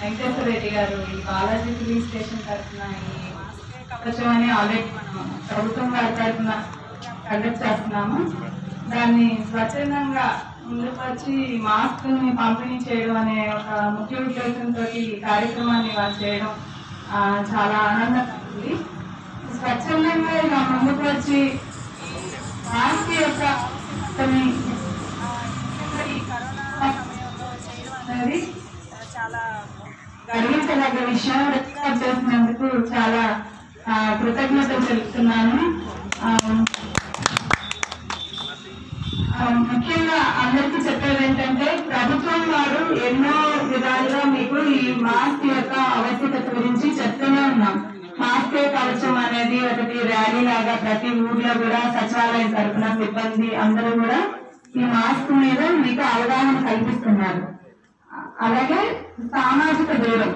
వెంకటేశ్వర రెడ్డి గారు ఈ Balaji police station తరఫున ఈ మాస్కే కవచం అని ఆల్రెడీ మనం ప్రభుత్వం వారి తరఫున కండక్ట్ చేస్తున్నాము. దాన్ని స్వచ్ఛందంగా ముందుకు వచ్చి మాస్క్ని పంపిణీ చేయడం అనే ఒక ముఖ్య ఉద్దేశంతో ఈ కార్యక్రమాన్ని వాళ్ళు చేయడం చాలా ఆనందంగా ఉంది. స్వచ్ఛందంగా ఇలా ముందుకు వచ్చి మాస్క్ యొక్క అనేది చాలా గర్వించదగ్గ విషయం. రికార్డ్ చేసినందుకు చాలా కృతజ్ఞతలు తెలుపుతున్నాను. ముఖ్యంగా అందరికీ చెప్పేది ఏంటంటే ప్రభుత్వం వారు ఎన్నో విధాలుగా మీకు ఈ మాస్క్ యొక్క ఆవశ్యకత గురించి చెప్తూనే ఉన్నాం. మాస్కే కవచం అనేది ఒకటి ర్యాలీ లాగా ప్రతి ఊర్లో కూడా సచివాలయం తరఫున సిబ్బంది అందరూ కూడా ఈ మాస్క్ మీద మీకు అవగాహన కల్పిస్తున్నారు. అలాగే సామాజిక దూరం